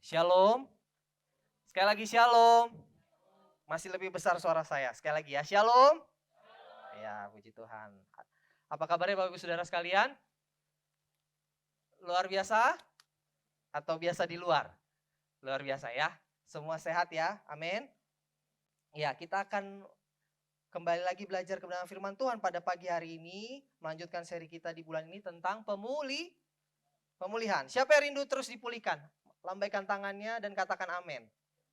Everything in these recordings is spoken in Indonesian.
Shalom. Sekali lagi shalom. Masih lebih besar suara saya. Sekali lagi ya, shalom. Ya, puji Tuhan. Apa kabarnya Bapak Ibu Saudara sekalian? Luar biasa atau biasa di luar? Luar biasa ya. Semua sehat ya. Amin. Ya, kita akan kembali lagi belajar kebenaran firman Tuhan pada pagi hari ini. Melanjutkan seri kita di bulan ini tentang pemulihan. Siapa yang rindu terus dipulihkan? Lambaikan tangannya dan katakan amin.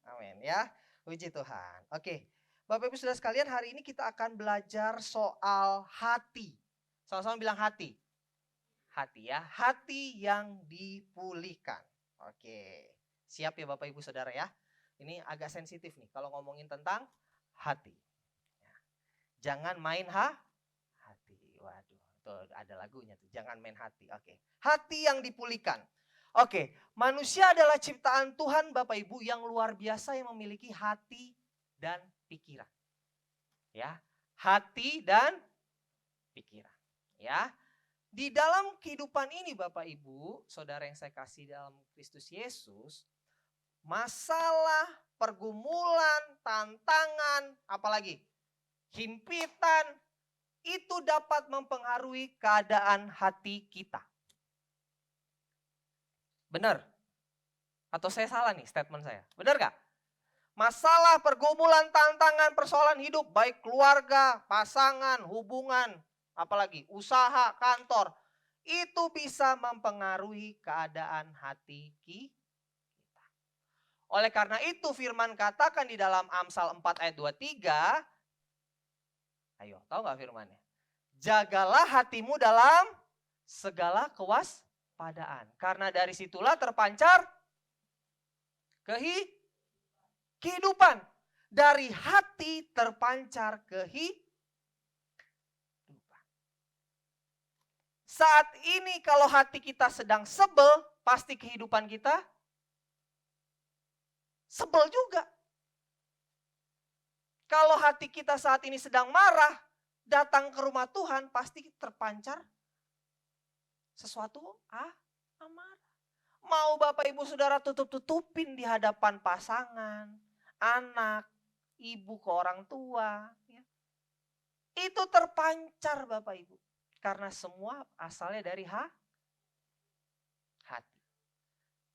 Amin ya. Puji Tuhan. Oke. Bapak Ibu Saudara sekalian, hari ini kita akan belajar soal hati. Sama-sama bilang hati. Hati ya. Hati yang dipulihkan. Oke. Siap ya Bapak Ibu Saudara ya. Ini agak sensitif nih kalau ngomongin tentang hati. Jangan main hati. Waduh, tuh ada lagunya tuh. Jangan main hati. Oke. Hati yang dipulihkan. Oke, manusia adalah ciptaan Tuhan Bapak Ibu yang luar biasa yang memiliki hati dan pikiran. Ya, hati dan pikiran. Ya, di dalam kehidupan ini Bapak Ibu, saudara yang saya kasih dalam Kristus Yesus, masalah, pergumulan, tantangan, apalagi himpitan, itu dapat mempengaruhi keadaan hati kita. Benar? Atau saya salah nih statement saya? Benar gak? Masalah, pergumulan, tantangan, persoalan hidup, baik keluarga, pasangan, hubungan, apalagi usaha, kantor, itu bisa mempengaruhi keadaan hati kita. Oleh karena itu firman katakan di dalam Amsal 4 ayat 23, ayo tahu gak firmannya? Jagalah hatimu dalam segala kewaspadaan. Karena dari situlah terpancar kehidupan. Dari hati terpancar kehidupan. Saat ini kalau hati kita sedang sebel, pasti kehidupan kita sebel juga. Kalau hati kita saat ini sedang marah, datang ke rumah Tuhan, pasti terpancar sesuatu amarah. Mau Bapak Ibu Saudara tutup-tutupin di hadapan pasangan, anak, ibu ke orang tua. Ya. Itu terpancar Bapak Ibu. Karena semua asalnya dari hati.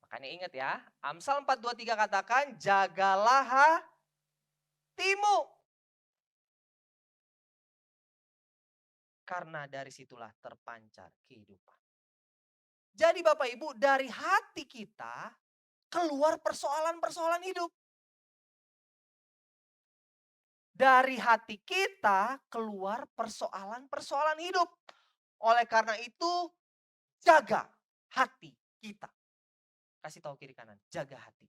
Makanya ingat ya, Amsal 4:23 katakan, jagalah hatimu. Karena dari situlah terpancar kehidupan. Jadi Bapak Ibu, dari hati kita keluar persoalan-persoalan hidup. Dari hati kita keluar persoalan-persoalan hidup. Oleh karena itu, jaga hati kita. Kasih tahu kiri kanan, jaga hati.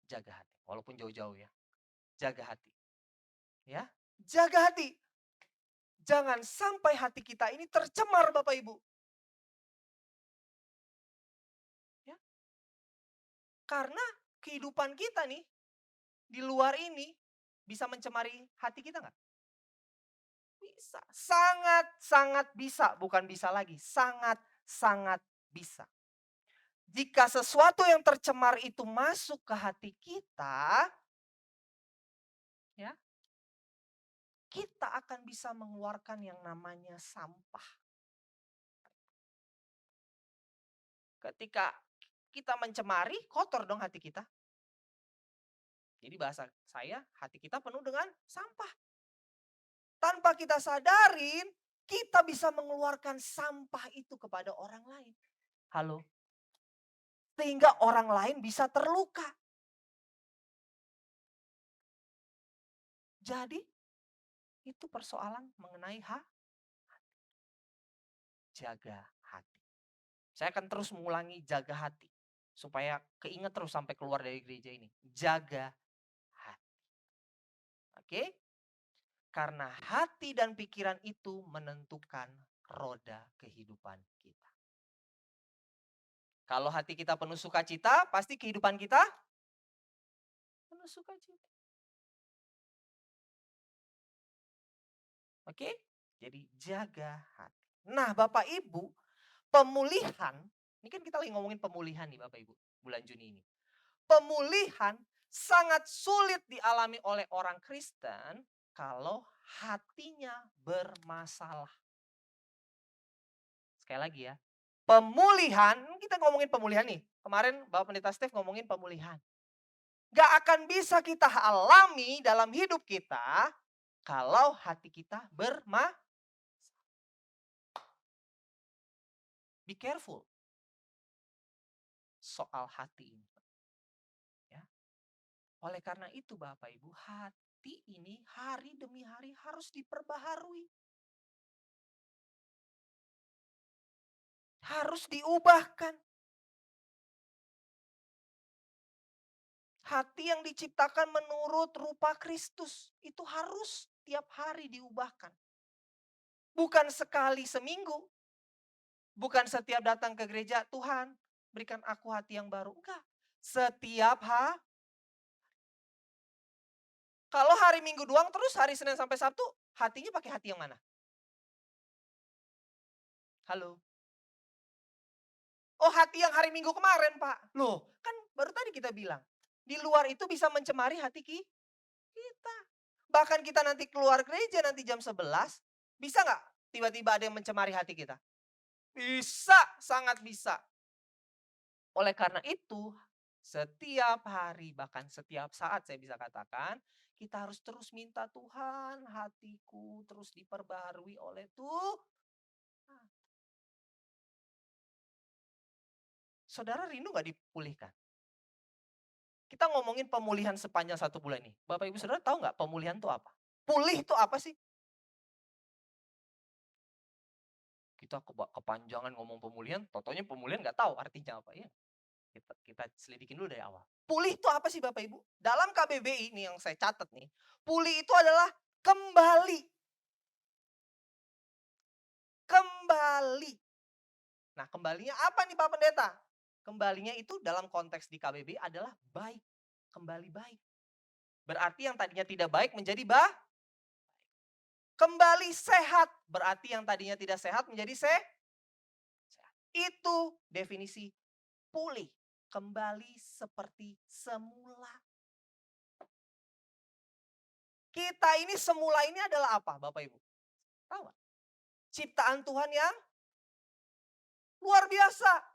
Jaga hati, walaupun jauh-jauh ya. Jaga hati. Ya, jaga hati. Jangan sampai hati kita ini tercemar Bapak Ibu. Ya. Karena kehidupan kita nih, di luar ini, bisa mencemari hati kita nggak? Bisa. Sangat-sangat bisa. Bukan bisa lagi. Sangat-sangat bisa. Jika sesuatu yang tercemar itu masuk ke hati kita, ya, kita akan bisa mengeluarkan yang namanya sampah. Ketika kita mencemari, kotor dong hati kita. Jadi bahasa saya, hati kita penuh dengan sampah. Tanpa kita sadarin, kita bisa mengeluarkan sampah itu kepada orang lain. Halo? Sehingga orang lain bisa terluka. Jadi, itu persoalan mengenai hati. Jaga hati. Saya akan terus mengulangi jaga hati. Supaya keinget terus sampai keluar dari gereja ini. Jaga hati. Oke? Karena hati dan pikiran itu menentukan roda kehidupan kita. Kalau hati kita penuh sukacita, pasti kehidupan kita penuh sukacita. Oke? Jadi jaga hati. Nah Bapak Ibu, pemulihan, ini kan kita lagi ngomongin pemulihan nih Bapak Ibu. bulan Juni ini. Pemulihan sangat sulit dialami oleh orang Kristen kalau hatinya bermasalah. Sekali lagi ya, pemulihan, kita ngomongin pemulihan nih. Kemarin Bapak Pendeta Steve ngomongin pemulihan. Gak akan bisa kita alami dalam hidup kita kalau hati kita bermasalah. Be careful soal hati ini. Ya. Oleh karena itu Bapak Ibu, hati ini hari demi hari harus diperbaharui. Harus diubahkan. Hati yang diciptakan menurut rupa Kristus itu harus tiap hari diubahkan. Bukan sekali seminggu. Bukan setiap datang ke gereja, Tuhan berikan aku hati yang baru. Enggak. Setiap hari. Kalau hari Minggu doang terus hari Senin sampai Sabtu, hatinya pakai hati yang mana? Halo? Oh, hati yang hari Minggu kemarin, Pak. Loh, kan baru tadi kita bilang. Di luar itu bisa mencemari hati kita. Bahkan kita nanti keluar gereja nanti jam 11, bisa nggak tiba-tiba ada yang mencemari hati kita? Bisa, sangat bisa. Oleh karena itu, setiap hari, bahkan setiap saat saya bisa katakan, kita harus terus minta Tuhan, hatiku terus diperbaharui oleh Tuhan. Saudara rindu nggak dipulihkan? Kita ngomongin pemulihan sepanjang 1 bulan ini. Bapak Ibu Saudara tahu nggak pemulihan itu apa? Pulih itu apa sih? Kita kepanjangan ngomong pemulihan, totonya pemulihan nggak tahu artinya apa ya. Kita selidikin dulu dari awal. Pulih itu apa sih Bapak Ibu? Dalam KBBI ini yang saya catat nih, pulih itu adalah kembali. Kembali. Nah, kembalinya apa nih Pak Pendeta? Kembalinya itu dalam konteks di KBBI adalah baik. Kembali baik. Berarti yang tadinya tidak baik menjadi baik. Kembali sehat. Berarti yang tadinya tidak sehat menjadi sehat. Itu definisi pulih. Kembali seperti semula. Kita ini semula ini adalah apa Bapak Ibu? Tahu gak? Ciptaan Tuhan yang luar biasa.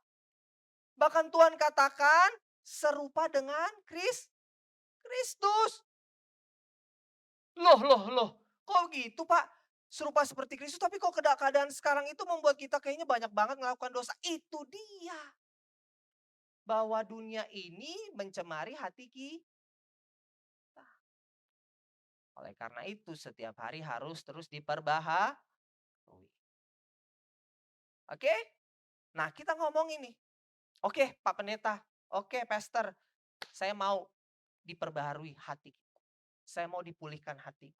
Bahkan Tuhan katakan serupa dengan Kristus. Loh. Kok gitu Pak? Serupa seperti Kristus tapi kok keadaan sekarang itu membuat kita kayaknya banyak banget melakukan dosa. Itu dia. Bahwa dunia ini mencemari hati kita. Oleh karena itu setiap hari harus terus diperbaharui. Oke? Nah kita ngomong ini. Oke Pak Pendeta. Oke Pastor. Saya mau diperbaharui hati. Saya mau dipulihkan hati.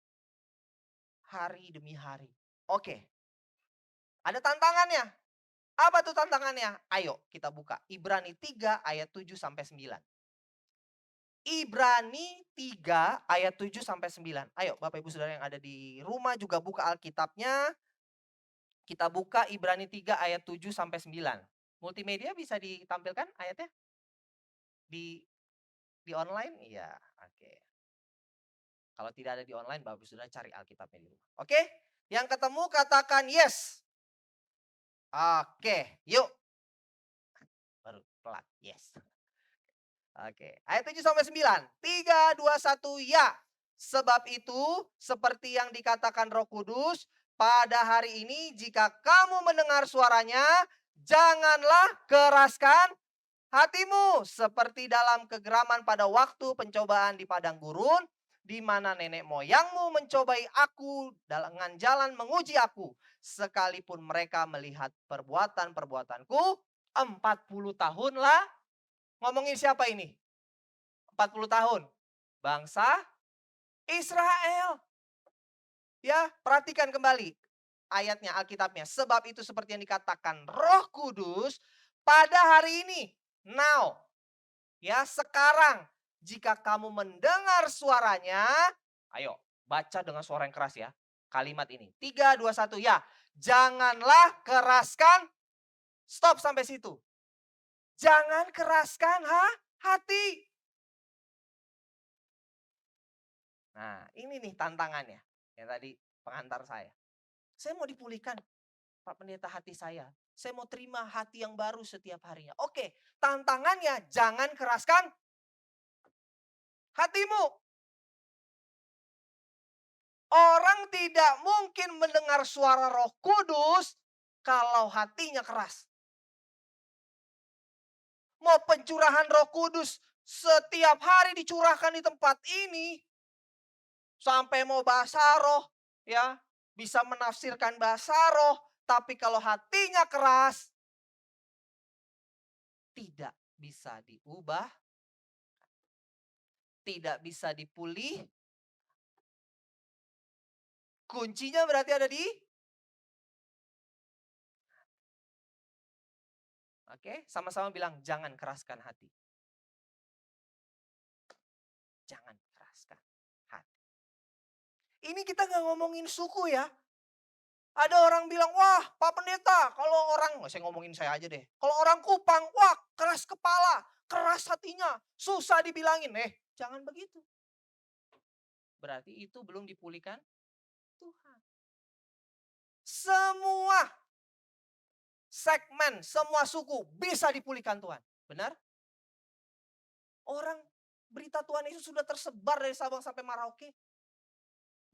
Hari demi hari. Oke. Ada tantangannya. Apa tuh tantangannya? Ayo kita buka. Ibrani 3 ayat 7 sampai 9. Ibrani 3 ayat 7 sampai 9. Ayo Bapak Ibu Saudara yang ada di rumah juga buka Alkitabnya. Kita buka Ibrani 3 ayat 7 sampai 9. Multimedia bisa ditampilkan ayatnya? Di online? Iya, oke. Kalau tidak ada di online, Bapak Ibu Saudara cari Alkitabnya di rumah. Oke? Yang ketemu katakan yes. Oke, yuk. Baru pelat, yes. Oke, ayat 7 sampai 9. 3, 2, 1, ya. Sebab itu, seperti yang dikatakan Roh Kudus, pada hari ini jika kamu mendengar suaranya, janganlah keraskan hatimu. Seperti dalam kegeraman pada waktu pencobaan di padang gurun, di mana nenek moyangmu mencobai aku dengan jalan menguji aku. Sekalipun mereka melihat perbuatan-perbuatanku, 40 tahun lah. Ngomongin siapa ini? 40 tahun. Bangsa Israel. Ya, perhatikan kembali ayatnya, Alkitabnya. Sebab itu seperti yang dikatakan Roh Kudus pada hari ini. Now. Ya, sekarang. Jika kamu mendengar suaranya. Ayo, baca dengan suara yang keras ya. Kalimat ini. 3, 2, 1, ya. Janganlah keraskan. Stop sampai situ. Jangan keraskan hati. Nah, ini nih tantangannya. Yang tadi pengantar saya. Saya mau dipulihkan, Pak Pendeta, hati saya. Saya mau terima hati yang baru setiap harinya. Oke, tantangannya jangan keraskan hatimu. Orang tidak mungkin mendengar suara Roh Kudus kalau hatinya keras. Mau pencurahan Roh Kudus setiap hari dicurahkan di tempat ini, sampai mau bahasa roh, ya, bisa menafsirkan bahasa roh, tapi kalau hatinya keras, tidak bisa diubah, tidak bisa dipulih. Kuncinya berarti ada di, oke, sama-sama bilang jangan keraskan hati. Jangan keraskan hati. Ini kita nggak ngomongin suku ya. Ada orang bilang, wah Pak Pendeta, kalau orang, saya ngomongin saya aja deh. Kalau orang Kupang, wah keras kepala, keras hatinya, susah dibilangin. Jangan begitu. Berarti itu belum dipulihkan Tuhan. Semua segmen, semua suku bisa dipulihkan Tuhan. Benar? Orang berita Tuhan Yesus sudah tersebar dari Sabang sampai Merauke.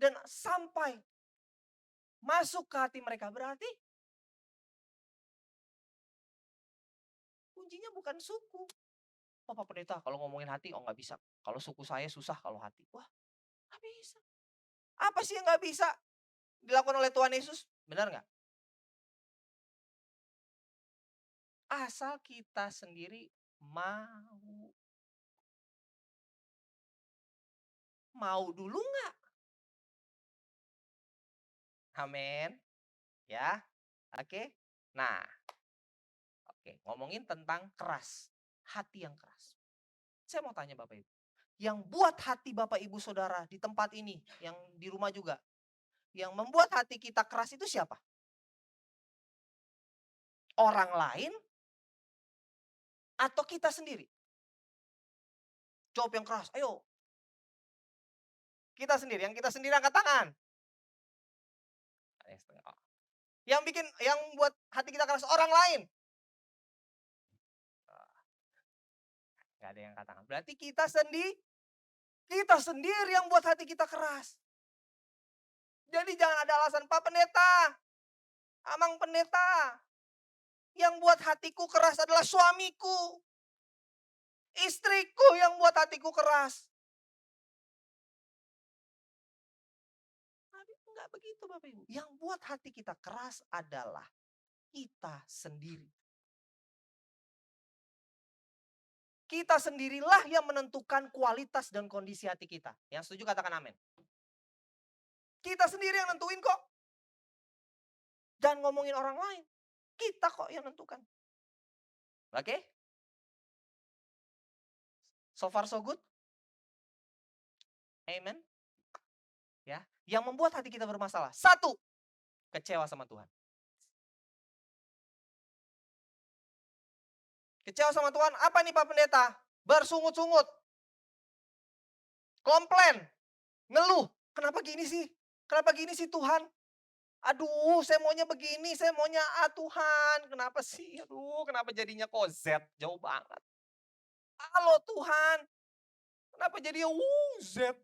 Dan sampai masuk ke hati mereka. Berarti kuncinya bukan suku. Oh Pak Pendeta, kalau ngomongin hati, oh nggak bisa. Kalau suku saya susah kalau hati. Wah, nggak bisa. Apa sih yang nggak bisa dilakukan oleh Tuhan Yesus? Benar nggak? Asal kita sendiri mau. Mau dulu nggak? Amin. Ya, oke. Nah, oke, ngomongin tentang keras. Hati yang keras. Saya mau tanya Bapak Ibu. Yang buat hati Bapak Ibu Saudara di tempat ini, yang di rumah juga. Yang membuat hati kita keras itu siapa? Orang lain atau kita sendiri? Jawab yang keras, ayo. Kita sendiri, yang kita sendiri angkat tangan. Yang bikin, yang buat hati kita keras orang lain. Gak ada yang angkat tangan. Berarti kita sendiri yang buat hati kita keras. Jadi jangan ada alasan, Pak Pendeta, Amang Pendeta, yang buat hatiku keras adalah suamiku. Istriku yang buat hatiku keras. Tapi enggak begitu Bapak Ibu. Yang buat hati kita keras adalah kita sendiri. Kita sendirilah yang menentukan kualitas dan kondisi hati kita. Yang setuju katakan amin. Kita sendiri yang nentuin kok. Dan ngomongin orang lain. Kita kok yang nentukan. Oke? So far so good? Amen. Ya, yang membuat hati kita bermasalah. Satu, kecewa sama Tuhan. Kecewa sama Tuhan, apa nih Pak Pendeta? Bersungut-sungut. Komplain. Ngeluh. Kenapa gini sih? Kenapa gini sih Tuhan? Aduh, saya maunya begini, saya maunya Tuhan. Kenapa sih? Aduh, kenapa jadinya kok Z? Jauh banget. Halo Tuhan. Kenapa jadi Z?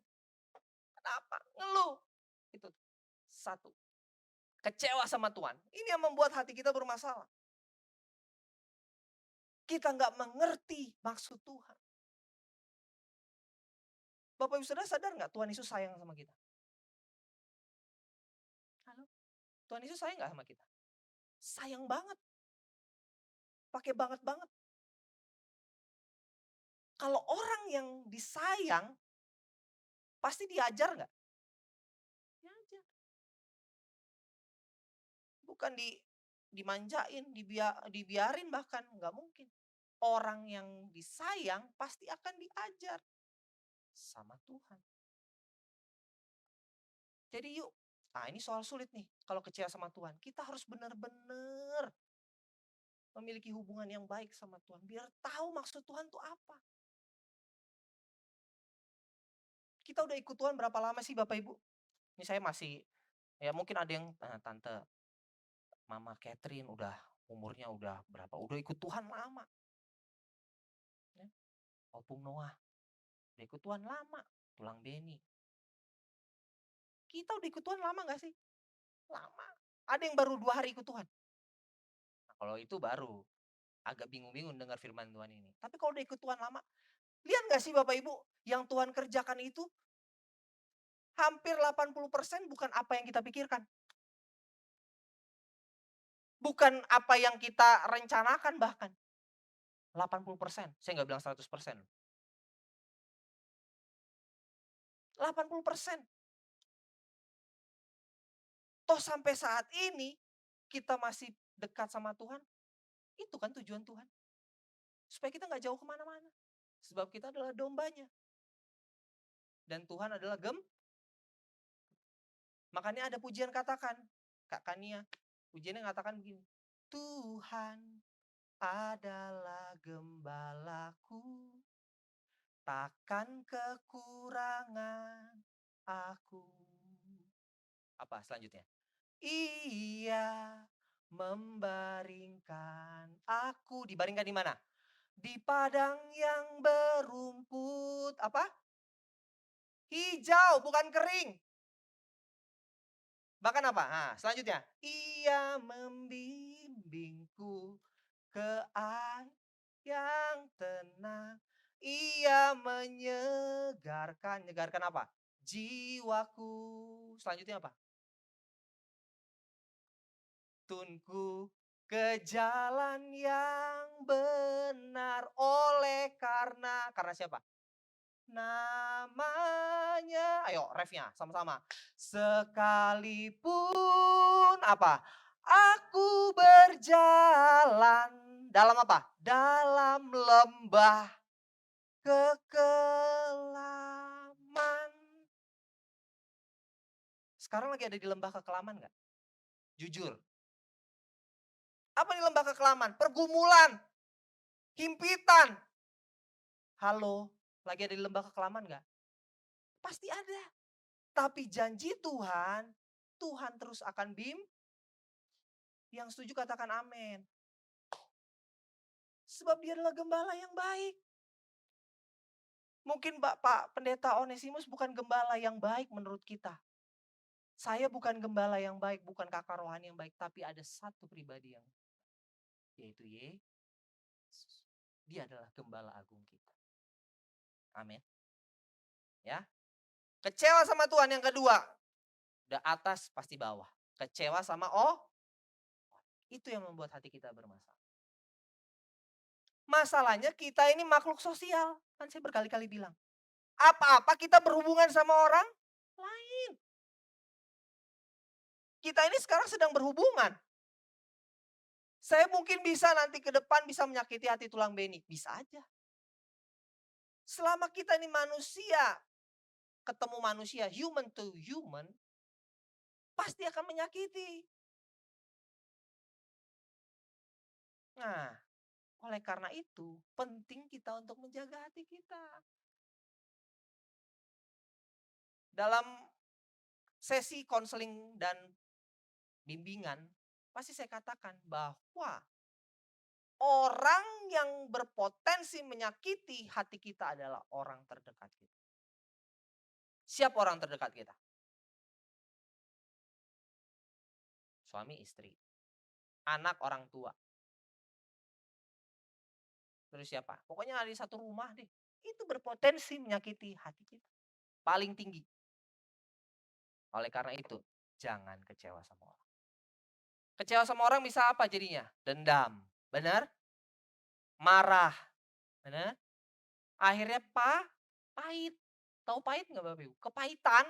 Kenapa? Ngeluh. Itu satu. Kecewa sama Tuhan. Ini yang membuat hati kita bermasalah. Kita nggak mengerti maksud Tuhan. Bapak Ibu Saudara sadar nggak Tuhan Yesus sayang sama kita? Halo? Tuhan Yesus sayang nggak sama kita? Sayang banget. Pakai banget. Kalau orang yang disayang, pasti diajar nggak? Diajar. Bukan dimanjain, dibiarin bahkan. Nggak mungkin. Orang yang disayang pasti akan diajar sama Tuhan. Jadi yuk, ini soal sulit nih. Kalau kecewa sama Tuhan, kita harus benar-benar memiliki hubungan yang baik sama Tuhan. Biar tahu maksud Tuhan itu apa. Kita udah ikut Tuhan berapa lama sih Bapak Ibu? Ini saya masih, ya mungkin ada yang tante, Mama Catherine udah umurnya udah berapa? Udah ikut Tuhan lama. Ya. Opung Noah, udah ikut Tuhan lama. Tulang Beni. Kita udah ikut Tuhan lama gak sih? Lama. Ada yang baru 2 hari ikut Tuhan. Nah, kalau itu baru agak bingung-bingung dengar firman Tuhan ini. Tapi kalau udah ikut Tuhan lama, lihat gak sih Bapak Ibu, yang Tuhan kerjakan itu hampir 80% bukan apa yang kita pikirkan. Bukan apa yang kita rencanakan bahkan. 80%, saya nggak bilang 100%. 80%. Toh sampai saat ini kita masih dekat sama Tuhan, itu kan tujuan Tuhan. Supaya kita nggak jauh kemana-mana. Sebab kita adalah dombanya. Dan Tuhan adalah Makanya ada pujian katakan, Kak Kania, pujiannya katakan begini. Tuhan adalah gembalaku, takkan kekurangan aku. Apa selanjutnya? Ia membaringkan aku. Dibaringkan di mana? Di padang yang berumput. Apa? Hijau, bukan kering. Bahkan apa? Nah, selanjutnya. Ia membimbingku ke air yang tenang. Ia menyegarkan. Menyegarkan apa? Jiwaku. Selanjutnya apa? Tunku ke jalan yang benar oleh karena siapa? Namanya, ayo refnya sama-sama. Sekalipun apa? Aku berjalan dalam apa? Dalam lembah kekelaman. Sekarang lagi ada di lembah kekelaman nggak? Jujur. Apa di lembah kekelaman? Pergumulan, himpitan. Halo, lagi ada di lembah kekelaman nggak? Pasti ada. Tapi janji Tuhan, Tuhan terus akan Yang setuju katakan amin. Sebab dia adalah gembala yang baik. Mungkin Pak Pendeta Onesimus bukan gembala yang baik menurut kita. Saya bukan gembala yang baik, bukan kakak rohani yang baik. Tapi ada satu pribadi yang, yaitu Yesus. Dia adalah gembala agung kita. Amin. Ya. Kecewa sama Tuhan yang kedua. Udah atas pasti bawah. Kecewa sama itu yang membuat hati kita bermasalah. Masalahnya kita ini makhluk sosial. Kan saya berkali-kali bilang. Apa-apa kita berhubungan sama orang lain. Kita ini sekarang sedang berhubungan. Saya mungkin bisa nanti ke depan bisa menyakiti hati tulang beni. Bisa aja. Selama kita ini manusia, ketemu manusia, human to human, pasti akan menyakiti. Nah, oleh karena itu penting kita untuk menjaga hati kita. Dalam sesi konseling dan bimbingan, pasti saya katakan bahwa orang yang berpotensi menyakiti hati kita adalah orang terdekat kita. Siapa orang terdekat kita? Suami istri. Anak orang tua. Terus siapa? Pokoknya ada di satu rumah deh. Itu berpotensi menyakiti hati kita. Paling tinggi. Oleh karena itu, jangan kecewa sama orang. Kecewa sama orang bisa apa jadinya? Dendam. Benar? Marah. Benar? Akhirnya pahit. Tahu pahit nggak Bapak Ibu? Kepahitan.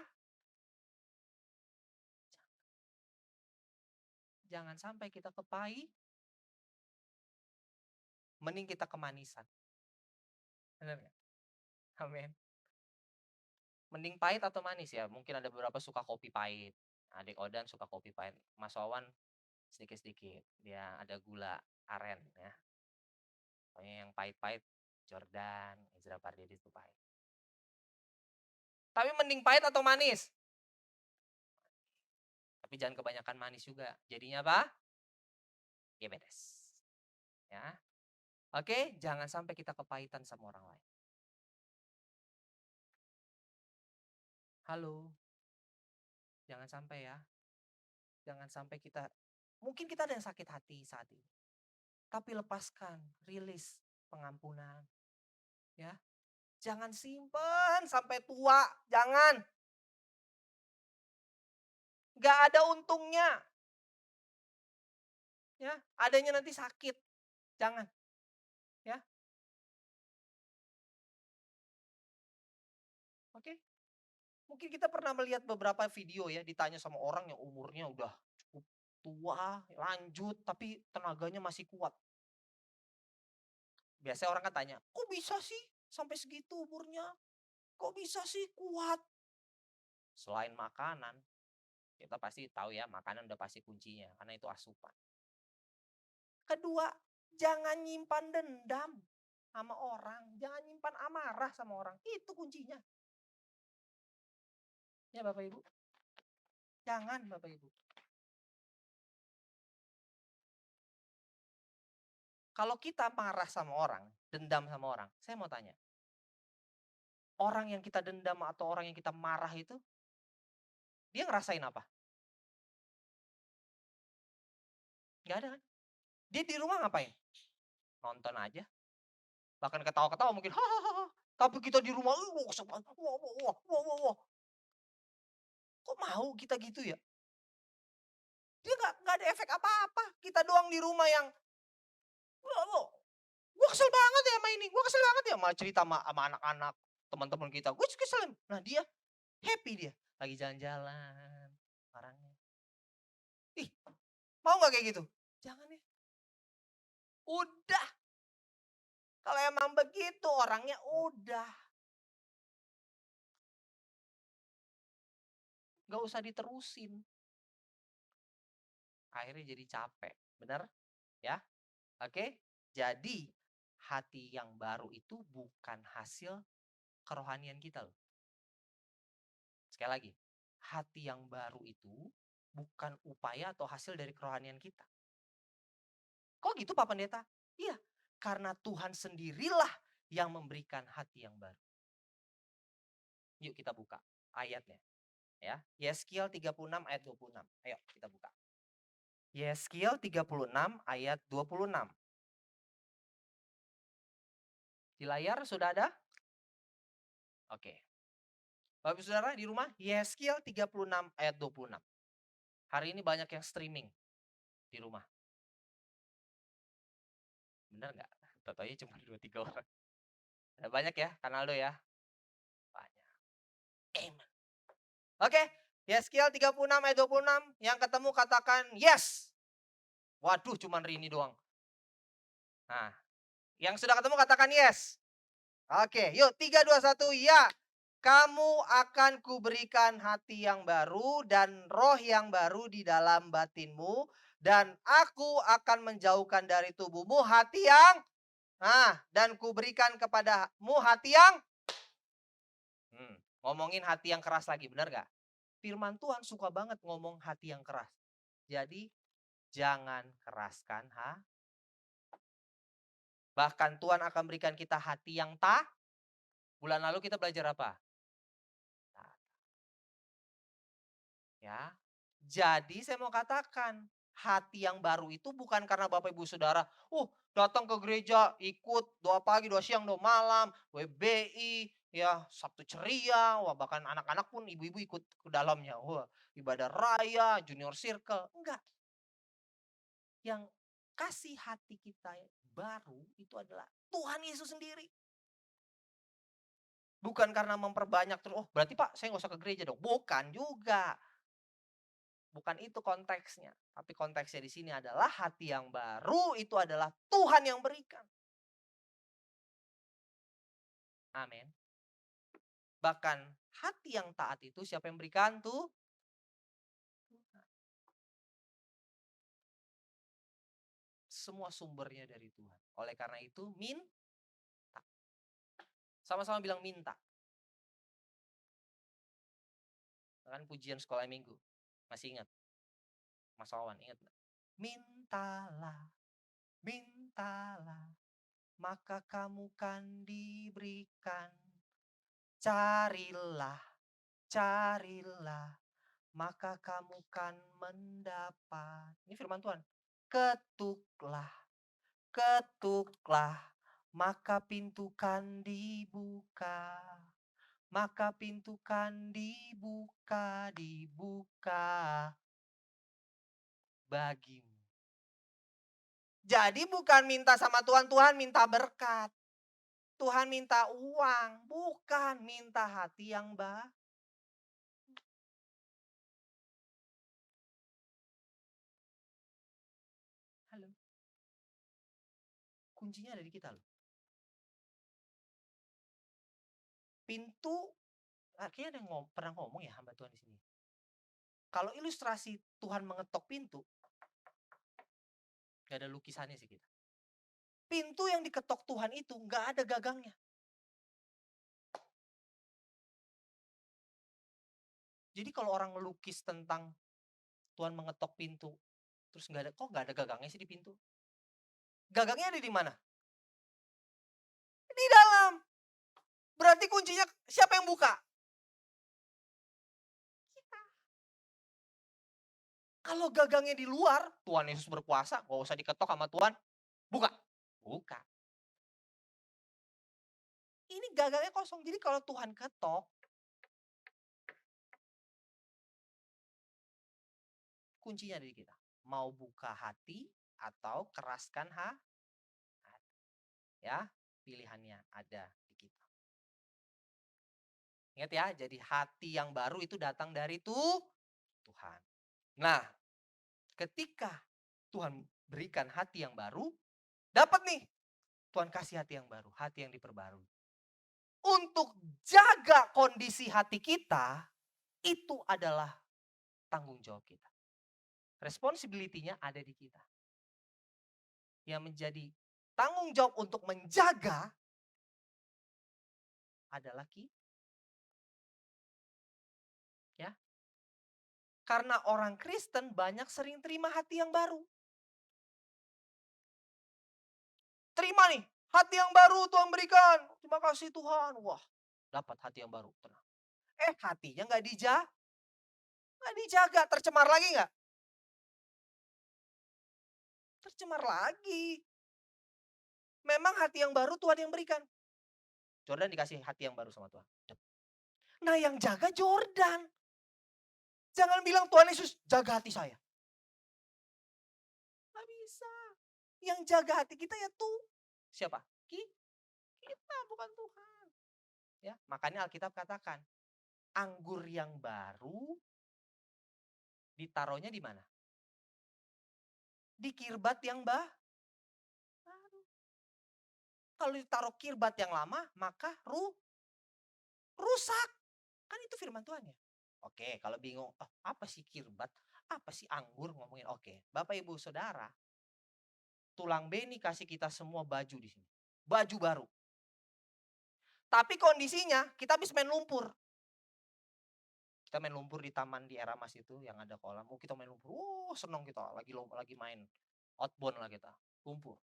Jangan sampai kita kepahit. Mending kita kemanisan. Benar nggak? Amin. Mending pahit atau manis ya? Mungkin ada beberapa suka kopi pahit. Adik Odan suka kopi pahit. Mas Wawan sedikit-sedikit. Dia ada gula. Aren ya. Pokoknya yang pahit-pahit Jordan, Ezra Pardede itu pahit. Tapi mending pahit atau manis? Tapi jangan kebanyakan manis juga. Jadinya apa? Diabetes. Ya. Oke, jangan sampai kita kepahitan sama orang lain. Halo. Jangan sampai ya. Jangan sampai mungkin kita ada yang sakit hati saat ini. Tapi lepaskan, rilis pengampunan. Ya. Jangan simpen sampai tua, jangan. Gak ada untungnya. Ya, adanya nanti sakit. Jangan. Ya. Oke. Mungkin kita pernah melihat beberapa video ya, ditanya sama orang yang umurnya udah cukup tua, lanjut, tapi tenaganya masih kuat. Biasanya orang kan tanya, kok bisa sih sampai segitu umurnya? Kok bisa sih kuat? Selain makanan, kita pasti tahu ya makanan udah pasti kuncinya, karena itu asupan. Kedua, jangan nyimpan dendam sama orang. Jangan nyimpan amarah sama orang. Itu kuncinya. Ya Bapak Ibu. Jangan Bapak Ibu. Kalau kita marah sama orang, dendam sama orang, saya mau tanya. Orang yang kita dendam atau orang yang kita marah itu, dia ngerasain apa? Gak ada kan? Dia di rumah ngapain? Nonton aja. Bahkan ketawa-ketawa mungkin, hahaha. Tapi kita di rumah, wah. Kok mau kita gitu ya? Dia gak ada efek apa-apa. Kita doang di rumah yang, gue kesel banget ya sama ini. Gue kesel banget ya sama cerita sama anak-anak, teman-teman kita. Gue kesel. Nah dia, happy dia. Lagi jalan-jalan. Orangnya. Ih, mau gak kayak gitu? Jangan ya. Udah. Kalau emang begitu orangnya udah. Gak usah diterusin. Akhirnya jadi capek. Bener? Ya? Oke? Jadi hati yang baru itu bukan hasil kerohanian kita loh. Sekali lagi. Hati yang baru itu bukan upaya atau hasil dari kerohanian kita. Kok gitu Pak Pendeta? Iya. Karena Tuhan sendirilah yang memberikan hati yang baru. Yuk kita buka ayatnya. Ya, Yeskiel 36 ayat 26. Ayo kita buka. Yeskiel 36 ayat 26. Di layar sudah ada? Oke. Bapak Saudara di rumah, Yeskiel 36 ayat 26. Hari ini banyak yang streaming di rumah. Bener nggak? Totonya cuma 2-3 orang. Banyak ya, Kanaldo ya. Banyak. Amen. Oke, Yeskiel 36 ayat 26. Yang ketemu katakan yes. Waduh, cuman Rini doang. Nah, yang sudah ketemu katakan yes. Oke, yuk 3, 2, 1, ya. Kamu akan kuberikan hati yang baru dan roh yang baru di dalam batinmu. Dan aku akan menjauhkan dari tubuhmu hati yang, dan kuberikan kepadamu hati yang, ngomongin hati yang keras lagi, benar gak? Firman Tuhan suka banget ngomong hati yang keras. Jadi jangan keraskan Bahkan Tuhan akan berikan kita hati yang Bulan lalu kita belajar apa? Ya. Jadi saya mau katakan, hati yang baru itu bukan karena Bapak Ibu Saudara, datang ke gereja, ikut doa pagi, doa siang, doa malam, WBI, ya Sabtu ceria, bahkan anak-anak pun ibu-ibu ikut ke dalamnya. Ibadah raya, junior circle, enggak. Yang kasih hati kita baru itu adalah Tuhan Yesus sendiri. Bukan karena memperbanyak terus, berarti Pak saya nggak usah ke gereja dong. Bukan juga. Bukan itu konteksnya. Tapi konteksnya di sini adalah hati yang baru itu adalah Tuhan yang berikan. Amin. Bahkan hati yang taat itu siapa yang berikan tuh? Semua sumbernya dari Tuhan. Oleh karena itu, minta. Sama-sama bilang minta. Kan pujian sekolah minggu. Masih ingat? Mas Wawan, ingat nggak? Mintalah, mintalah, maka kamu kan diberikan. Carilah, carilah, maka kamu kan mendapat. Ini firman Tuhan. Ketuklah, ketuklah, maka pintu kan dibuka. Maka pintu kan dibuka, dibuka bagimu. Jadi bukan minta sama Tuhan, Tuhan minta berkat. Tuhan minta uang, bukan minta hati yang baik. Halo. Kuncinya ada di kita loh. Pintu, kayaknya ada yang pernah ngomong ya hamba Tuhan di sini. Kalau ilustrasi Tuhan mengetok pintu, gak ada lukisannya sih kita. Pintu yang diketok Tuhan itu gak ada gagangnya. Jadi kalau orang melukis tentang Tuhan mengetok pintu, terus kok gak ada gagangnya sih di pintu? Gagangnya ada di mana? Di dalam. Berarti kuncinya siapa yang buka? Kita. Kalau gagangnya di luar, Tuhan Yesus berkuasa, gak usah diketok sama Tuhan. Buka. Buka. Ini gagangnya kosong. Jadi kalau Tuhan ketok, kuncinya dari kita. Mau buka hati atau keraskan hati. Ya, pilihannya ada di kita. Ingat ya, jadi hati yang baru itu datang dari Tuhan. Nah, ketika Tuhan berikan hati yang baru, dapat nih. Tuhan kasih hati yang baru, hati yang diperbarui. Untuk jaga kondisi hati kita, itu adalah tanggung jawab kita. Responsibility-nya ada di kita. Yang menjadi tanggung jawab untuk menjaga adalah kita. Ya. Karena orang Kristen banyak sering terima hati yang baru. Terima nih, hati yang baru Tuhan berikan. Terima kasih Tuhan. Wah, dapat hati yang baru. Tenang. Hatinya nggak dijaga. Tercemar lagi nggak? Tercemar lagi. Memang hati yang baru Tuhan yang berikan. Jordan dikasih hati yang baru sama Tuhan. Nah yang jaga Jordan. Jangan bilang Tuhan Yesus jaga hati saya. Gak bisa. Yang jaga hati kita ya tuh. Siapa? Kita bukan Tuhan. Ya, makanya Alkitab katakan, anggur yang baru ditaruhnya di mana? Di kirbat yang baru. Kalau ditaruh kirbat yang lama, maka rusak. Kan itu firman Tuhan ya. Oke, kalau bingung, apa sih kirbat? Apa sih anggur? Ngomongin oke. Bapak Ibu Saudara, Tulang Beni kasih kita semua baju di sini. Baju baru. Tapi kondisinya kita habis main lumpur. Kita main lumpur di taman di Eramas itu yang ada kolam. Kita main lumpur. Senang kita lagi main outbound lah kita. Lumpur.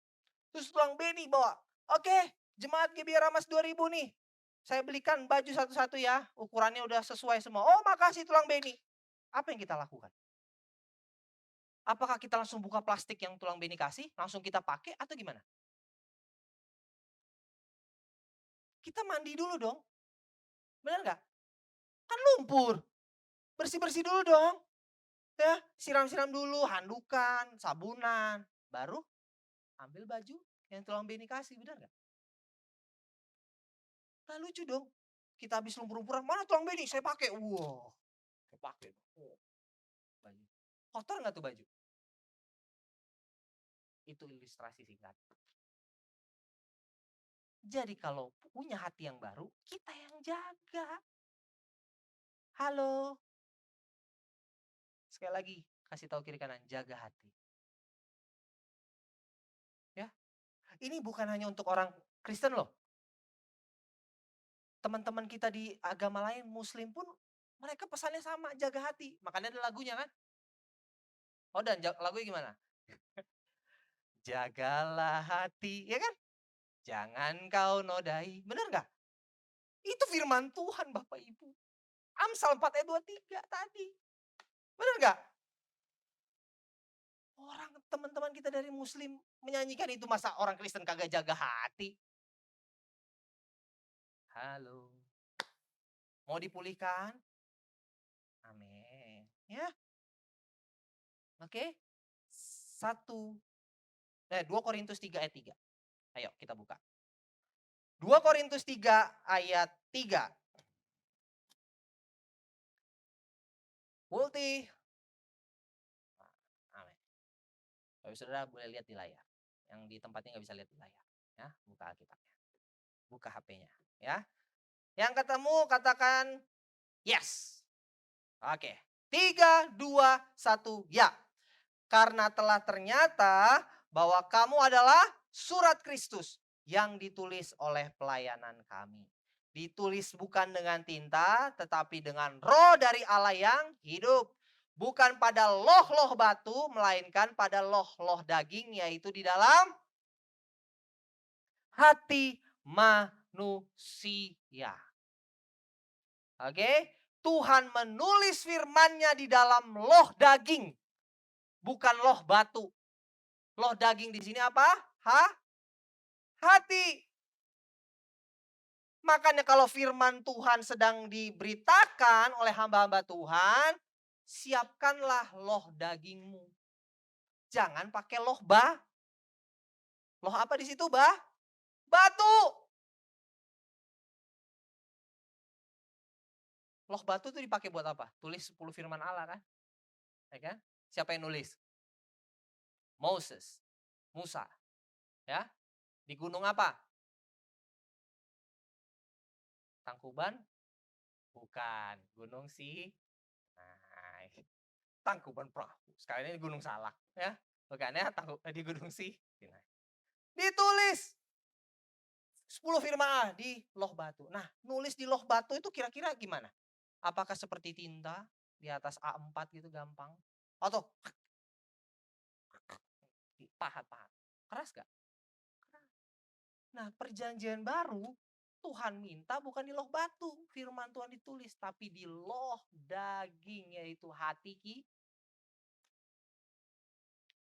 Terus Tulang Beni bawa. Oke, jemaat GB Eramas 2000 nih. Saya belikan baju satu-satu ya. Ukurannya udah sesuai semua. Oh, makasih Tulang Beni. Apa yang kita lakukan? Apakah kita langsung buka plastik yang Tulang Beni kasih, langsung kita pakai atau gimana? Kita mandi dulu dong. Benar nggak? Kan lumpur. Bersih-bersih dulu dong. Ya, siram-siram dulu, handukan, sabunan. Baru ambil baju yang Tulang Beni kasih, benar nggak? Nah lucu dong. Kita habis lumpur-lumpuran, mana Tulang Beni? Saya pakai. Wow, saya pakai. Baju. Kotor nggak tuh baju? Itu ilustrasi singkat. Jadi kalau punya hati yang baru, kita yang jaga. Halo. Sekali lagi, kasih tahu kiri kanan, jaga hati. Ini bukan hanya untuk orang Kristen loh. Teman-teman kita di agama lain, Muslim pun mereka pesannya sama, jaga hati. Makanya ada lagunya kan. Oh dan lagunya gimana? Jagalah hati, ya kan? Jangan kau nodai. Benar nggak? Itu firman Tuhan Bapak Ibu. Amsal 4 ayat 23 tadi. Benar nggak? Orang teman-teman kita dari Muslim menyanyikan itu, masa orang Kristen kagak jaga hati? Halo. Mau dipulihkan? Amin. Ya. Oke. 2 Korintus 3 ayat 3. Ayo kita buka. 2 Korintus 3 ayat 3. Multi. Amin. Bapak Saudara boleh lihat di layar. Yang di tempatnya nggak bisa lihat di layar. Ya, buka Alkitabnya. Buka HP-nya. Ya. Yang ketemu katakan yes. Oke. 3, 2, 1, ya. Karena telah ternyata bahwa kamu adalah surat Kristus yang ditulis oleh pelayanan kami. Ditulis bukan dengan tinta, tetapi dengan roh dari Allah yang hidup. Bukan pada loh-loh batu, melainkan pada loh-loh daging, yaitu di dalam hati manusia. Oke, Tuhan menulis firman-Nya di dalam loh daging, bukan loh batu. Loh daging di sini apa? Hati. Makanya kalau firman Tuhan sedang diberitakan oleh hamba-hamba Tuhan, siapkanlah loh dagingmu. Jangan pakai loh Loh apa di situ batu. Loh batu itu dipakai buat apa? Tulis 10 firman Allah kan? Ya kan? Siapa yang nulis? Moses. Musa. Ya. Di gunung apa? Tangkuban? Bukan. Gunung Sinai. Tangkuban Perahu. Sekarang ini Gunung Salak. Ya. Bukan ya, di Gunung Sinai. Ditulis 10 firman Allah di loh batu. Nah, nulis di loh batu itu kira-kira gimana? Apakah seperti tinta di atas A4 gitu gampang? Atau pahat-pahat? Keras gak? Nah, perjanjian baru Tuhan minta bukan di loh batu firman Tuhan ditulis, tapi di loh daging, yaitu hati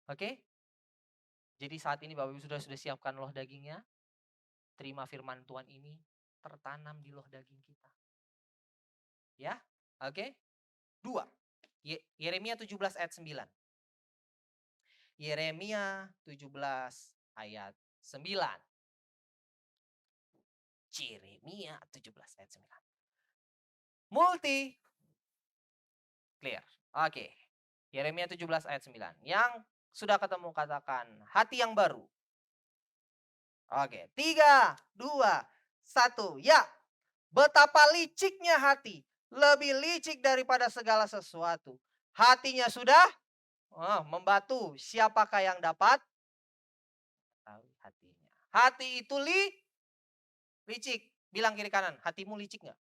Oke? Jadi saat ini Bapak Ibu sudah siapkan loh dagingnya. Terima firman Tuhan ini tertanam di loh daging kita. Ya, oke? 2. Yeremia 17 ayat 9. Yeremia 17 ayat 9. Yeremia 17 ayat 9. Multi. Clear. Oke. Yeremia 17 ayat 9. Yang sudah ketemu katakan hati yang baru. Oke. 3, 2, 1. Ya. Betapa liciknya hati. Lebih licik daripada segala sesuatu. Hatinya sudah membatu. Siapakah yang dapat? Tahu hatinya. Hati itu licik. Bilang kiri kanan. Hatimu licik gak?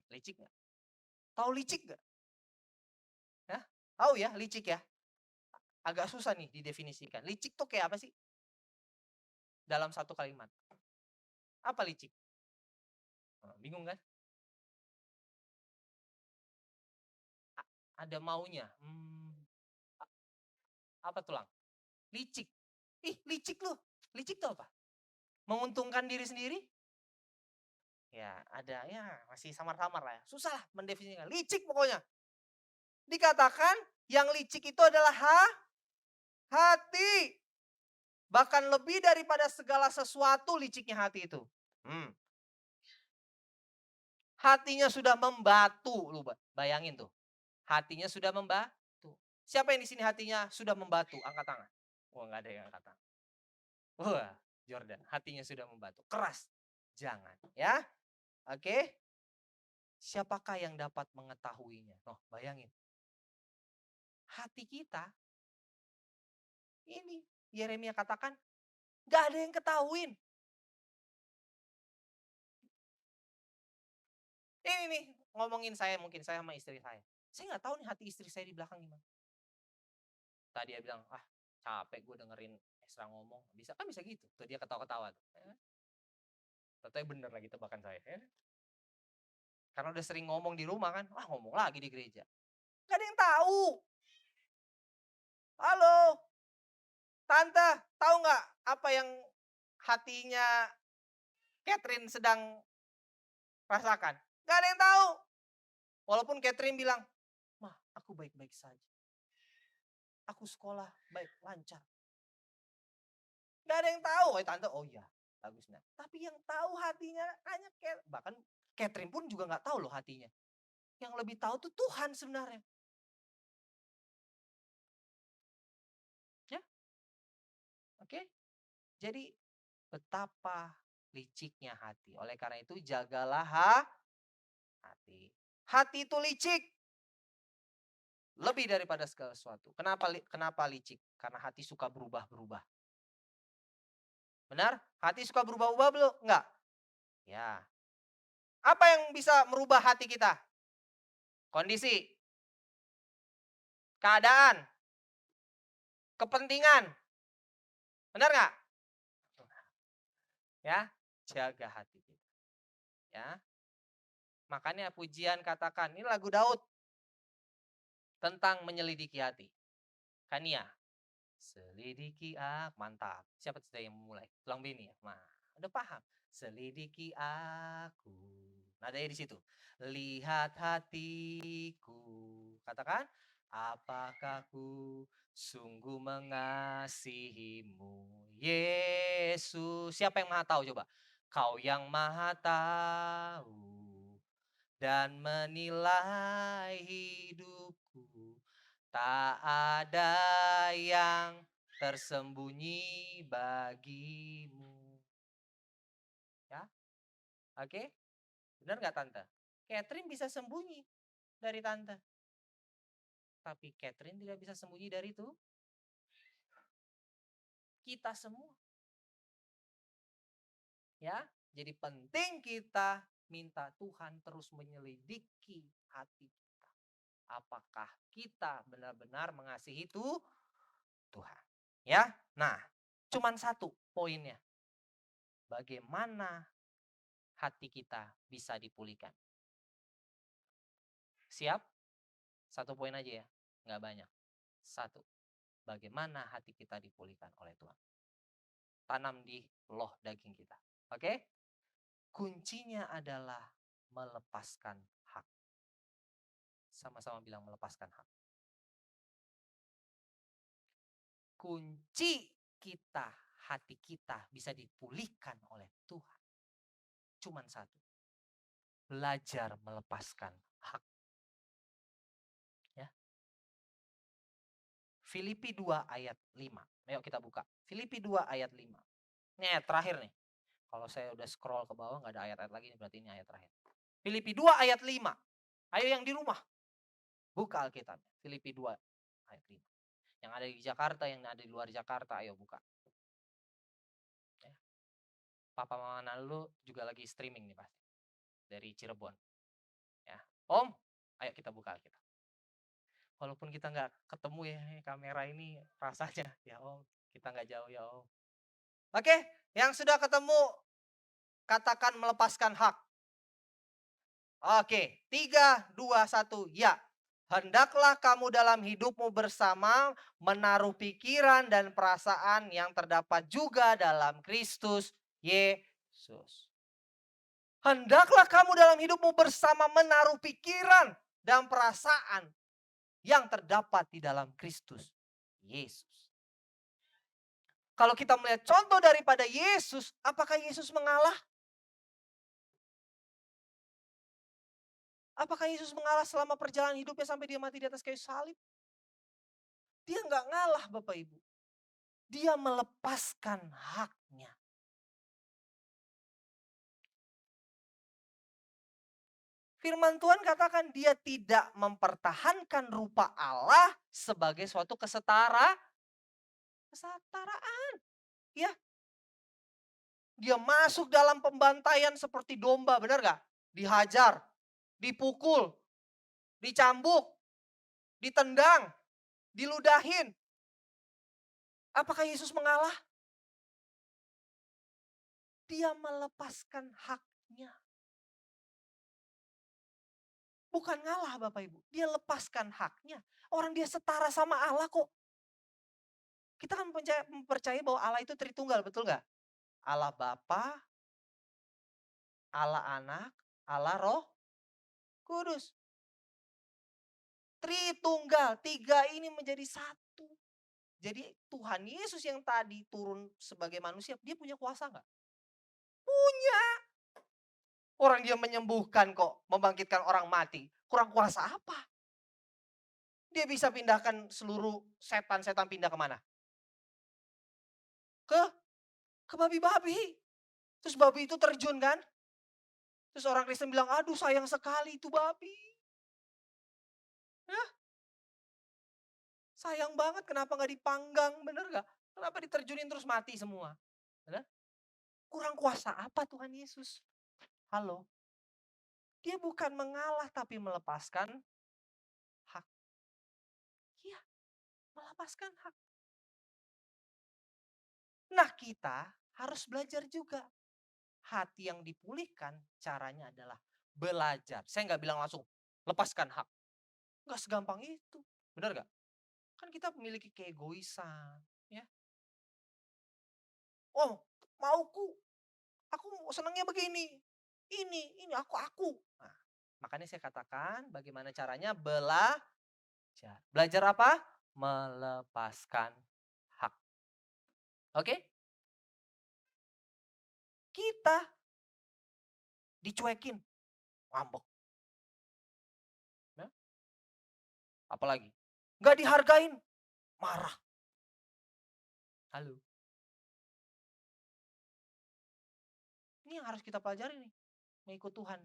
Licik gak? Tahu licik gak? Ya? Tahu ya licik ya? Agak susah nih didefinisikan. Licik tuh kayak apa sih? Dalam satu kalimat. Apa licik? Bingung kan? Ada maunya. Apa tulang? Licik. Ih, licik loh. Licik tuh apa? Menguntungkan diri sendiri? Ya, ada ya, masih samar-samar lah ya. Susah lah mendefinisikan. Licik pokoknya. Dikatakan yang licik itu adalah hati. Bahkan lebih daripada segala sesuatu liciknya hati itu. Hatinya sudah membatu. Lu bayangin tuh. Hatinya sudah membatu. Siapa yang di sini hatinya sudah membatu? Angkat tangan. Wah, nggak ada yang angkat tangan. Wah, Jordan, hatinya sudah membatu. Keras. Jangan, ya. Oke. Siapakah yang dapat mengetahuinya? Oh, bayangin. Hati kita ini Yeremia katakan Gak ada yang ketahuin. Ini nih, ngomongin saya, mungkin saya sama istri saya. Saya nggak tahu nih hati istri saya di belakang gimana. Tadi dia bilang, capek gue dengerin Esra ngomong. Bisa kan bisa gitu. Tuh dia ketawa-ketawa. Tapi bener lagi tebakan saya. Ya. Karena udah sering ngomong di rumah kan. Ngomong lagi di gereja. Gak ada yang tahu. Halo. Tante, tahu nggak apa yang hatinya Catherine sedang rasakan? Gak ada yang tahu. Walaupun Catherine bilang, "Mah, aku baik-baik saja. Aku sekolah baik, lancar." Gak ada yang tahu. Tante, oh iya, bagusnya. Tapi yang tahu hatinya hanya bahkan Catherine pun juga nggak tahu loh hatinya. Yang lebih tahu tuh Tuhan sebenarnya. Ya, oke. Jadi betapa liciknya hati. Oleh karena itu jagalah hati. Hati itu licik. Lebih daripada segala sesuatu. Kenapa licik? Karena hati suka berubah-berubah. Benar? Hati suka berubah-ubah belum? Enggak. Ya. Apa yang bisa merubah hati kita? Kondisi, keadaan, kepentingan. Benar nggak? Ya, jaga hati kita. Ya. Makanya pujian katakan, ini lagu Daud tentang menyelidiki hati. Kania, selidiki mantap. Siapa sudah yang memulai? Tulang Beni ya? Nah, udah paham. Selidiki aku. Nadanya di situ. Lihat hatiku. Katakan, apakah ku sungguh mengasihimu, Yesus. Siapa yang maha tahu coba? Kau yang maha tahu dan menilai hidupku. Tak ada yang tersembunyi bagimu. Ya, oke? Benar nggak Tante? Catherine bisa sembunyi dari Tante. Tapi Catherine tidak bisa sembunyi dari itu. Kita semua. Ya, jadi penting kita minta Tuhan terus menyelidiki hati kita. Apakah kita benar-benar mengasihi itu Tuhan? Ya, nah, cuman satu poinnya. Bagaimana hati kita bisa dipulihkan? Siap? Satu poin aja ya, nggak banyak. Satu, bagaimana hati kita dipulihkan oleh Tuhan? Tanam di loh daging kita. Oke? Kuncinya adalah melepaskan hak. Sama-sama bilang melepaskan hak. Kunci kita, hati kita bisa dipulihkan oleh Tuhan. Cuman satu. Belajar melepaskan hak. Ya. Filipi 2 ayat 5. Ayo kita buka. Filipi 2 ayat 5. Ini ayat terakhir nih. Kalau saya udah scroll ke bawah nggak ada ayat-ayat lagi, berarti ini ayat terakhir. Filipi 2 ayat 5. Ayo yang di rumah. Buka Alkitabnya. Filipi 2 ayat 5. Yang ada di Jakarta, yang ada di luar Jakarta, ayo buka. Ya. Papa Mama Nalu juga lagi streaming nih pasti. Dari Cirebon. Ya. Om, ayo kita buka Alkitab. Walaupun kita nggak ketemu ya kamera ini rasanya. Ya Om, kita nggak jauh ya Om. Oke, yang sudah ketemu katakan melepaskan hak. Oke, 3, 2, 1, ya. Hendaklah kamu dalam hidupmu bersama menaruh pikiran dan perasaan yang terdapat juga dalam Kristus Yesus. Hendaklah kamu dalam hidupmu bersama menaruh pikiran dan perasaan yang terdapat di dalam Kristus Yesus. Kalau kita melihat contoh daripada Yesus, apakah Yesus mengalah? Apakah Yesus mengalah selama perjalanan hidupnya sampai dia mati di atas kayu salib? Dia nggak ngalah Bapak Ibu. Dia melepaskan haknya. Firman Tuhan katakan dia tidak mempertahankan rupa Allah sebagai suatu kesetaraan. Ya, Dia masuk dalam pembantaian seperti domba, benar gak? Dihajar, dipukul, dicambuk, ditendang, diludahin. Apakah Yesus mengalah? Dia melepaskan haknya. Bukan ngalah Bapak Ibu, dia lepaskan haknya. Orang dia setara sama Allah kok. Kita kan percaya bahwa Allah itu Tritunggal, betul nggak? Allah Bapa, Allah Anak, Allah Roh Kudus. Tritunggal, tiga ini menjadi satu. Jadi Tuhan Yesus yang tadi turun sebagai manusia, dia punya kuasa nggak? Punya. Orang dia menyembuhkan kok, membangkitkan orang mati. Kurang kuasa apa? Dia bisa pindahkan seluruh setan-setan pindah kemana? Ke ke babi-babi. Terus babi itu terjun kan? Terus orang Kristen bilang, aduh sayang sekali itu babi. Hah? Sayang banget kenapa gak dipanggang, bener gak? Kenapa diterjunin terus mati semua? Bener? Kurang kuasa apa Tuhan Yesus? Halo? Dia bukan mengalah tapi melepaskan hak. Iya, melepaskan hak. Nah kita harus belajar juga. Hati yang dipulihkan caranya adalah belajar. Saya nggak bilang langsung lepaskan hak. Nggak segampang itu. Benar nggak? Kan kita memiliki keegoisan. Ya. Oh mauku. Aku senangnya begini. Ini aku. Nah, makanya saya katakan bagaimana caranya belajar. Belajar apa? Melepaskan hak. Oke? Kita dicuekin, ngambek. Ya. Apalagi? Nggak dihargain, marah. Halo. Ini yang harus kita pelajari nih, mengikut Tuhan.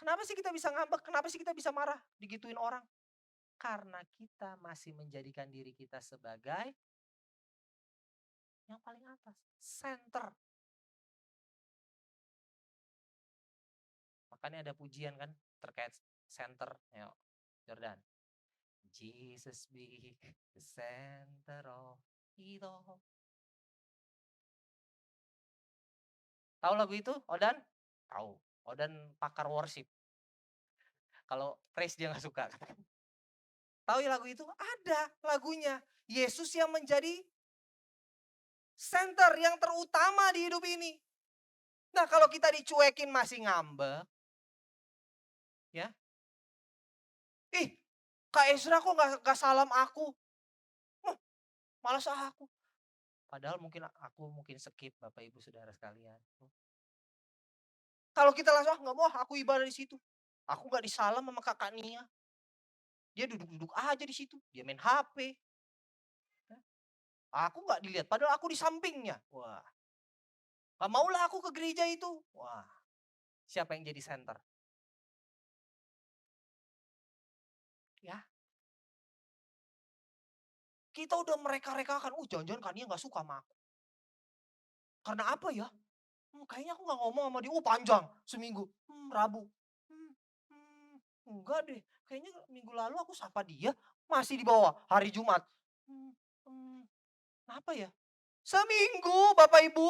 Kenapa sih kita bisa ngambek? Kenapa sih kita bisa marah? Digituin orang. Karena kita masih menjadikan diri kita sebagai yang paling atas. Center. Makanya ada pujian kan terkait center. Ayo, Jordan. Jesus be the center of it all. Tahu lagu itu, Odan? Tahu. Odan pakar worship. Kalau praise dia nggak suka. Tahu ya lagu itu? Ada lagunya. Yesus yang menjadi center yang terutama di hidup ini. Nah kalau kita dicuekin masih ngambek. Ya. Ih, Kak Ezra kok gak salam aku? Malas aku. Padahal aku skip Bapak Ibu Saudara sekalian. Kalau kita langsung nggak mau aku ibadah di situ. Aku nggak disalam sama Kakak Nia. Dia duduk-duduk aja di situ. Dia main HP. Aku nggak dilihat. Padahal aku di sampingnya. Wah. Gak maulah aku ke gereja itu. Wah. Siapa yang jadi center? Ya. Kita udah mereka-rekakan. Jangan-jangan Kak Nia gak suka sama aku. Karena apa ya? Kayaknya aku gak ngomong sama dia. Panjang. Seminggu. Rabu. Enggak deh. Kayaknya minggu lalu aku sapa dia. Masih di bawah. Hari Jumat. Apa ya? Seminggu Bapak Ibu.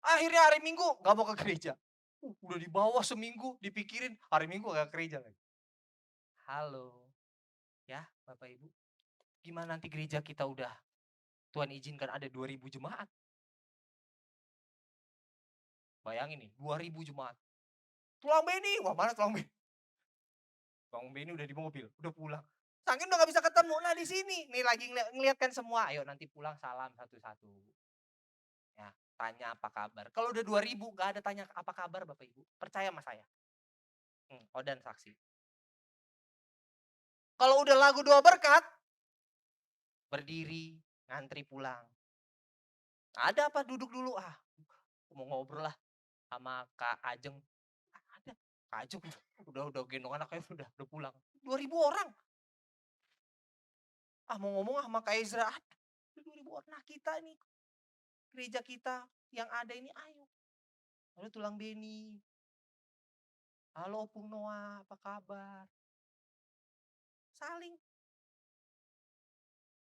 Akhirnya hari Minggu gak mau ke gereja. Udah di bawah seminggu. Dipikirin hari Minggu gak ke gereja lagi. Halo. Ya Bapak Ibu. Gimana nanti gereja kita udah Tuhan izinkan ada 2000 jemaat. Bayangin nih, 2000 jemaat. Tulang Beni, wah mana Tulang Beni? Tulang Beni udah di mobil, udah pulang. Saking udah gak bisa ketemu. Nah di sini, nih lagi ngeliatkan semua. Ayo nanti pulang salam satu-satu. Ya, tanya apa kabar. Kalau udah 2000 gak ada tanya apa kabar Bapak Ibu. Percaya sama saya. Odan saksi. Kalau udah lagu doa berkat, berdiri, ngantri pulang. Ada apa duduk dulu? Mau ngobrol lah sama Kak Ajeng. Ada. Kak Ajeng udah gendong anaknya udah pulang. 2000 orang. Mau ngomong sama Kak Ezra. 2000 orang. Nah kita nih, gereja kita yang ada ini, ayo. Lalu tulang Beni. Halo Opung Noah, apa kabar? Saling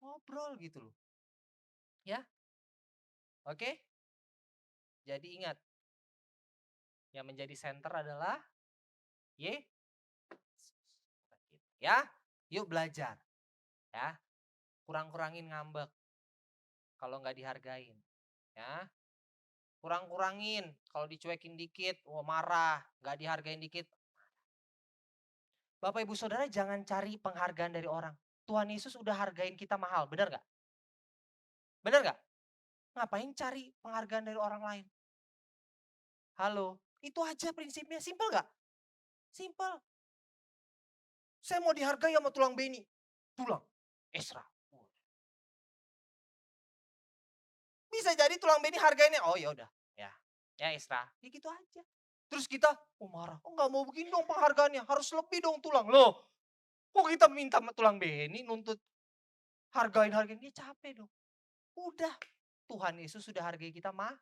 ngobrol gitu loh. Ya, oke? Jadi ingat, yang menjadi center adalah Yesus. Ya, yuk belajar. Ya, kurang-kurangin ngambek kalau nggak dihargain. Ya, kurang-kurangin kalau dicuekin dikit, marah, nggak dihargain dikit. Bapak Ibu Saudara jangan cari penghargaan dari orang. Tuhan Yesus udah hargain kita mahal, benar nggak? Benar nggak? Ngapain cari penghargaan dari orang lain? Halo, itu aja prinsipnya, simple nggak? Simple. Saya mau dihargai sama tulang Beni. Tulang, Esra. Bisa jadi tulang Beni hargainya, oh ya udah, ya Esra, ya gitu aja. Terus kita, marah, nggak mau begini dong penghargaannya, harus lebih dong tulang. Loh, kok kita minta sama tulang Beni nuntut hargain, dia capek dong. Udah, Tuhan Yesus sudah hargai kita mahal.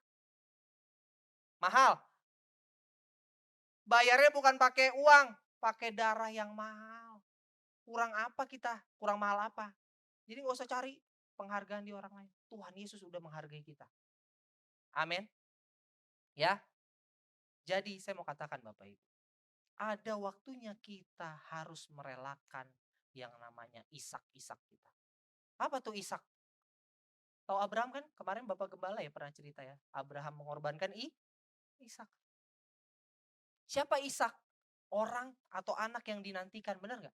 Bayarnya bukan pakai uang, pakai darah yang mahal. Kurang apa kita? Kurang mahal apa? Jadi gak usah cari penghargaan di orang lain. Tuhan Yesus sudah menghargai kita. Amin. Ya. Jadi saya mau katakan Bapak Ibu. Ada waktunya kita harus merelakan yang namanya Ishak-Ishak kita. Apa tuh Ishak? Tahu Abraham kan? Kemarin Bapak Gembala ya pernah cerita ya. Abraham mengorbankan Ishak. Siapa Ishak? Orang atau anak yang dinantikan, benar gak?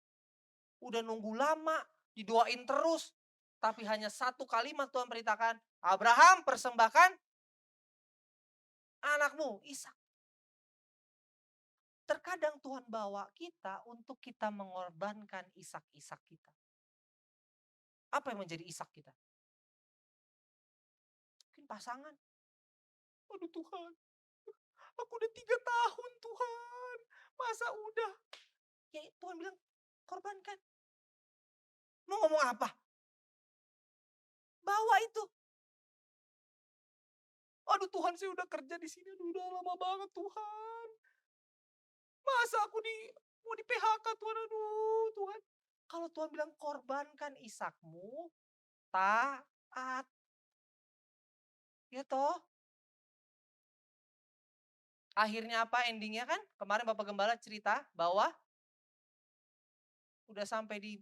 Udah nunggu lama, didoain terus. Tapi hanya satu kalimat Tuhan perintahkan, Abraham persembahkan anakmu, Ishak. Terkadang Tuhan bawa kita untuk kita mengorbankan Ishak-Ishak kita. Apa yang menjadi Ishak kita? Mungkin pasangan. Aduh Tuhan, aku udah 3 tahun Tuhan. Masa udah? Ya Tuhan bilang, korbankan. Mau ngomong apa? Bawa itu. Aduh Tuhan, saya udah kerja di sini udah lama banget Tuhan. Masa aku mau di PHK Tuhan, aduh Tuhan. Kalau Tuhan bilang korbankan Ishakmu, taat. Ya toh? Akhirnya apa endingnya kan? Kemarin Bapak Gembala cerita bahwa udah sampai di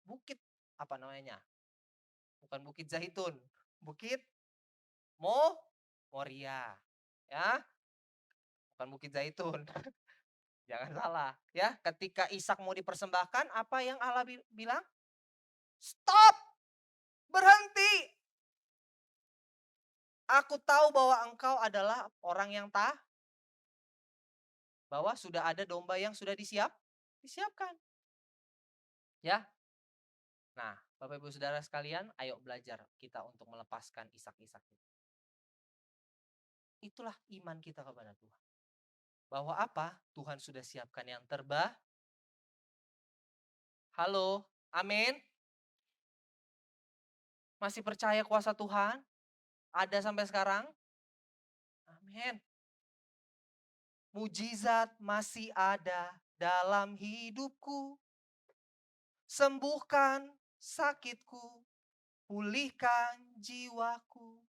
bukit, apa namanya? Bukan Bukit Zaitun, Bukit Moria. Ya, bukan Bukit Zaitun. Jangan salah, ya. Ketika Ishak mau dipersembahkan, apa yang Allah bilang? Stop! Berhenti! Aku tahu bahwa engkau adalah orang yang bahwa sudah ada domba yang sudah disiapkan. Ya. Nah, Bapak Ibu Saudara sekalian, ayo belajar kita untuk melepaskan Ishak-Ishak itu. Itulah iman kita kepada Tuhan. Bahwa apa? Tuhan sudah siapkan yang terbaik. Halo, amin. Masih percaya kuasa Tuhan? Ada sampai sekarang? Amin. Mujizat masih ada dalam hidupku. Sembuhkan sakitku, pulihkan jiwaku.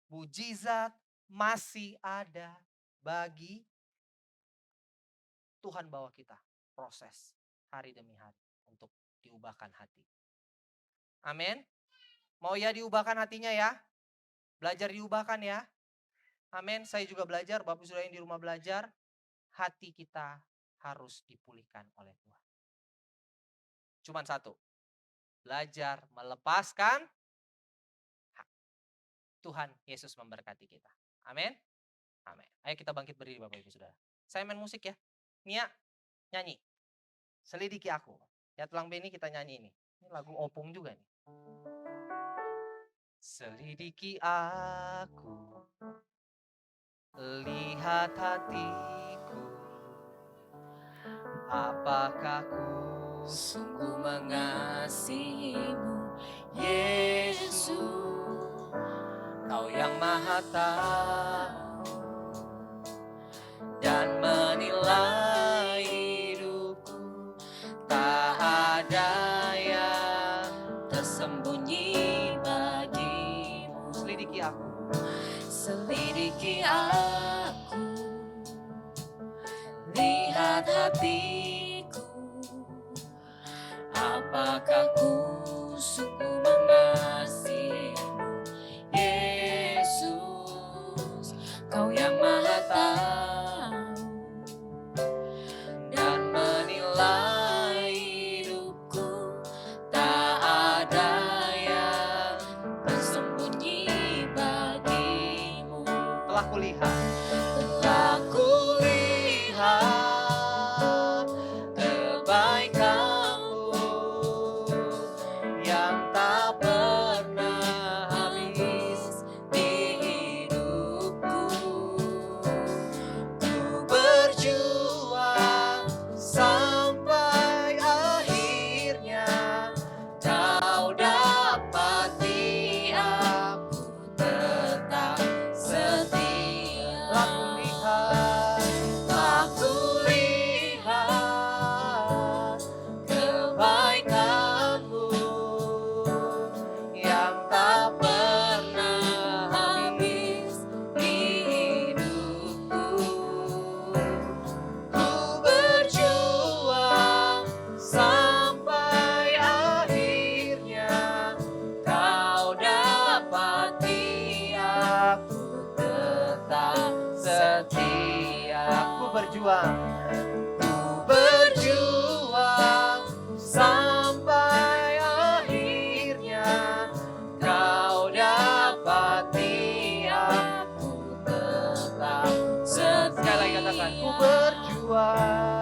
Mujizat masih ada bagi Tuhan bawa kita proses hari demi hari untuk diubahkan hati. Amin. Mau ya diubahkan hatinya ya? Belajar diubahkan ya? Amin. Saya juga belajar, Bapak Saudara yang di rumah belajar, hati kita harus dipulihkan oleh Tuhan. Cuman satu, belajar melepaskan hak. Tuhan Yesus memberkati kita. Amin. Amin. Ayo kita bangkit berdiri Bapak Ibu Saudara. Saya main musik ya. Nia, nyanyi. Selidiki aku. Ya tulang Beni kita nyanyi ini. Ini lagu Opung juga nih. Selidiki aku, lihat hatiku, apakah ku sungguh mengasihimu Yesus, Kau yang Maha Tahu dan menilai hidupku. Tak ada yang tersembunyi bagimu. Selidiki aku. Selidiki aku, lihat hatiku, apakah ku sungguh mengasihimu. Yesus, Kau yang Maha Tahu dan menilai hidupku. Tak ada yang tersembunyi bagimu. Telah kulihat. Telah kulihat kebaikan-Mu yang tak pernah habis di hidupku. Ku berjuang sampai akhirnya Kau dapati aku tetap setia. Aku lihat kebaikan-Mu yang tak pernah habis di hidupku. Ku berjuang sampai akhirnya Kau dapati aku tetap setia. Aku berjuang. Ku berjuang sampai akhirnya Kau dapati aku tetap setia. Sekali lagi katakan, ku berjuang.